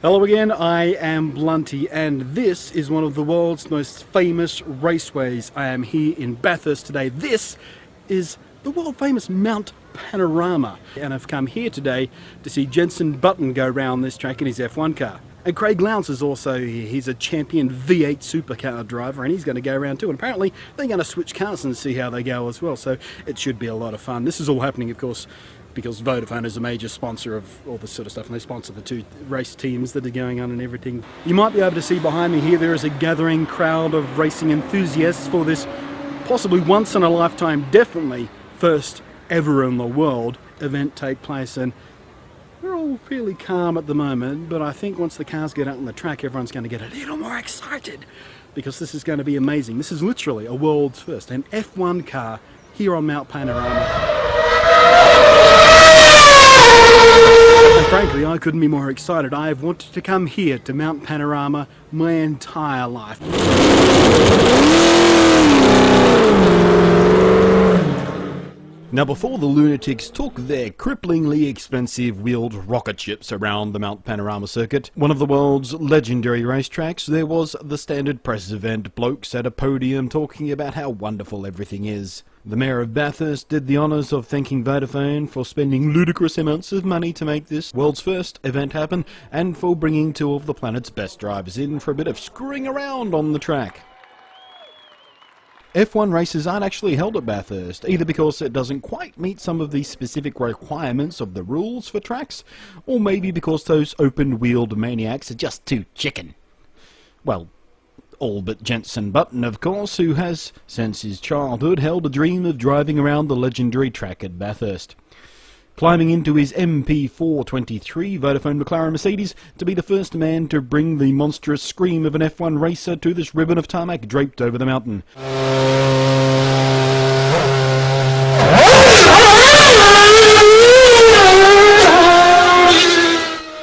Hello again, I am Blunty and this is one of the world's most famous raceways. I am here in Bathurst today. This is the world famous Mount Panorama and I've come here today to see Jenson Button go round this track in his F1 car. And Craig Lowndes is also here. He's a champion V8 supercar driver and he's going to go around too. And apparently they're going to switch cars and see how they go as well. So it should be a lot of fun. This is all happening, of course, because Vodafone is a major sponsor of all this sort of stuff, and they sponsor the two race teams that are going on and everything. You might be able to see behind me here there is a gathering crowd of racing enthusiasts for this possibly once in a lifetime, definitely first ever in the world event take place. And we're all fairly calm at the moment, but I think once the cars get out on the track everyone's going to get a little more excited because this is going to be amazing. This is literally a world's first, an F1 car here on Mount Panorama. And frankly, I couldn't be more excited. I have wanted to come here to Mount Panorama my entire life. Now, before the lunatics took their cripplingly expensive wheeled rocket ships around the Mount Panorama circuit, one of the world's legendary racetracks, there was the standard press event, blokes at a podium talking about how wonderful everything is. The Mayor of Bathurst did the honours of thanking Vodafone for spending ludicrous amounts of money to make this world's first event happen, and for bringing two of the planet's best drivers in for a bit of screwing around on the track. F1 races aren't actually held at Bathurst, either because it doesn't quite meet some of the specific requirements of the rules for tracks, or maybe because those open-wheeled maniacs are just too chicken. Well, all but Jenson Button, of course, who has, since his childhood, held a dream of driving around the legendary track at Bathurst. Climbing into his MP423 Vodafone McLaren Mercedes to be the first man to bring the monstrous scream of an F1 racer to this ribbon of tarmac draped over the mountain.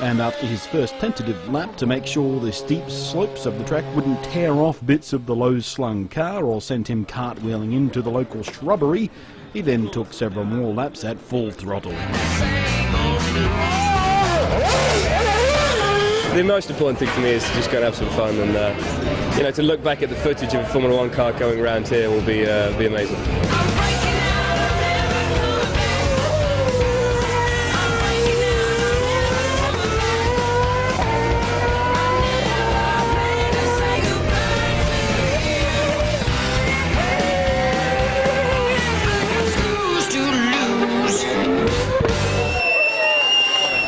And after his first tentative lap to make sure the steep slopes of the track wouldn't tear off bits of the low-slung car or send him cartwheeling into the local shrubbery, he then took several more laps at full throttle. The most important thing for me is to just go and have some fun, and you know, to look back at the footage of a Formula 1 car going around here will be amazing.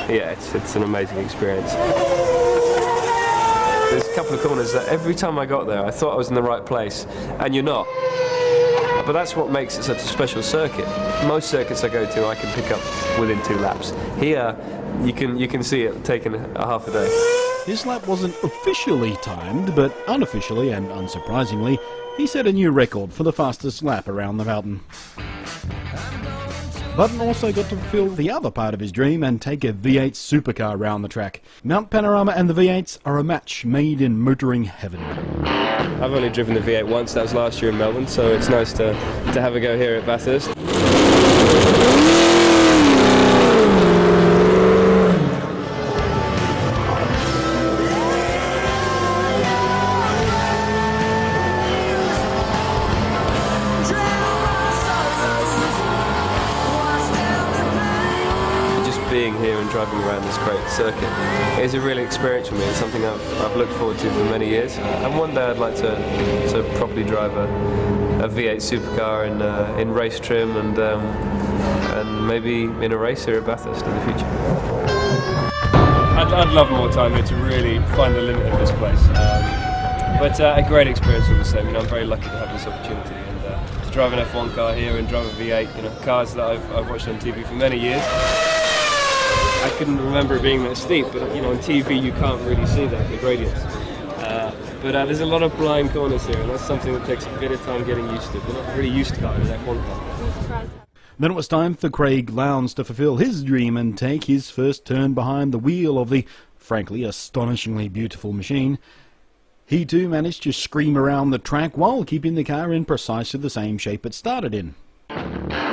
Yeah, it's an amazing experience. There's a couple of corners that every time I got there I thought I was in the right place, and you're not. But that's what makes it such a special circuit. Most circuits I go to I can pick up within 2 laps. Here you can see it taking a half a day. His lap wasn't officially timed, but unofficially and unsurprisingly, he set a new record for the fastest lap around the mountain. Button also got to fulfill the other part of his dream and take a V8 supercar round the track. Mount Panorama and the V8s are a match made in motoring heaven. I've only driven the V8 once, that was last year in Melbourne, so it's nice to have a go here at Bathurst. Being here and driving around this great circuit is a real experience for me. It's something I've looked forward to for many years, and one day I'd like to properly drive a V8 supercar in race trim and maybe in a race here at Bathurst in the future. I'd love more time here to really find the limit of this place, but a great experience all the same. You know, I'm very lucky to have this opportunity and to drive an F1 car here and drive a V8. You know, cars that I've watched on TV for many years. I couldn't remember it being that steep, but you know, on TV you can't really see that, the gradients. But there's a lot of blind corners here, and that's something that takes a bit of time getting used to. We're not really used to that in F1 car. Then it was time for Craig Lowndes to fulfill his dream and take his first turn behind the wheel of the, frankly, astonishingly beautiful machine. He too managed to scream around the track while keeping the car in precisely the same shape it started in.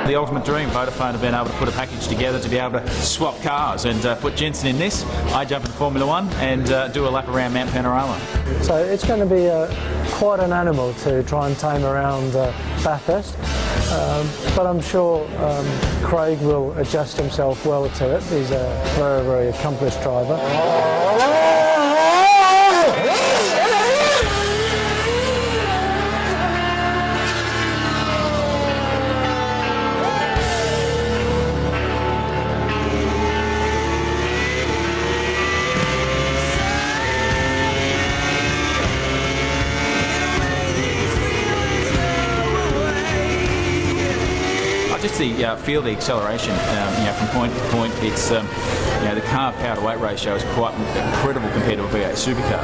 The ultimate dream. Vodafone have been able to put a package together to be able to swap cars and put Jensen in this. I jump in Formula One and do a lap around Mount Panorama. So it's going to be quite an animal to try and tame around Bathurst, but I'm sure Craig will adjust himself well to it. He's a very, very accomplished driver. Just feel the acceleration, from point to point. It's the car power to weight ratio is quite incredible compared to a V8 supercar.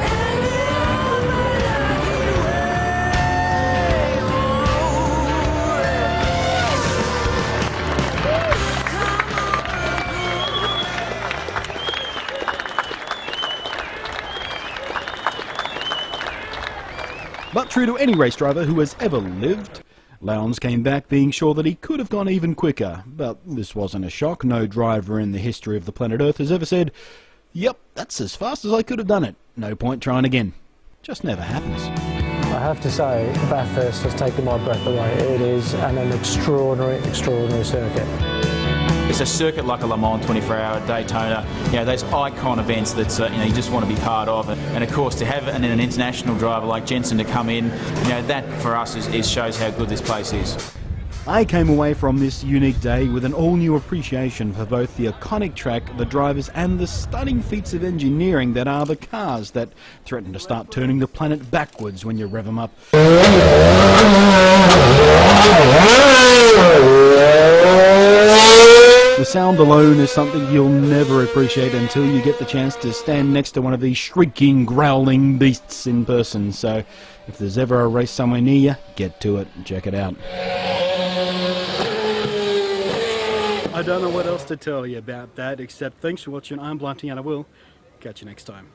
But true to any race driver who has ever lived, Lowndes came back being sure that he could have gone even quicker. But this wasn't a shock. No driver in the history of the planet Earth has ever said, "Yep, that's as fast as I could have done it. No point trying again." Just never happens. I have to say, Bathurst has taken my breath away. It is an extraordinary, extraordinary circuit. It's a circuit like a Le Mans 24-hour Daytona, those icon events that you just want to be part of. And of course, to have an international driver like Jensen to come in, that for us shows how good this place is. I came away from this unique day with an all-new appreciation for both the iconic track, the drivers, and the stunning feats of engineering that are the cars that threaten to start turning the planet backwards when you rev them up. The sound alone is something you'll never appreciate until you get the chance to stand next to one of these shrieking, growling beasts in person. So if there's ever a race somewhere near you, get to it and check it out. I don't know what else to tell you about that, except thanks for watching. I'm Blunty, and I will catch you next time.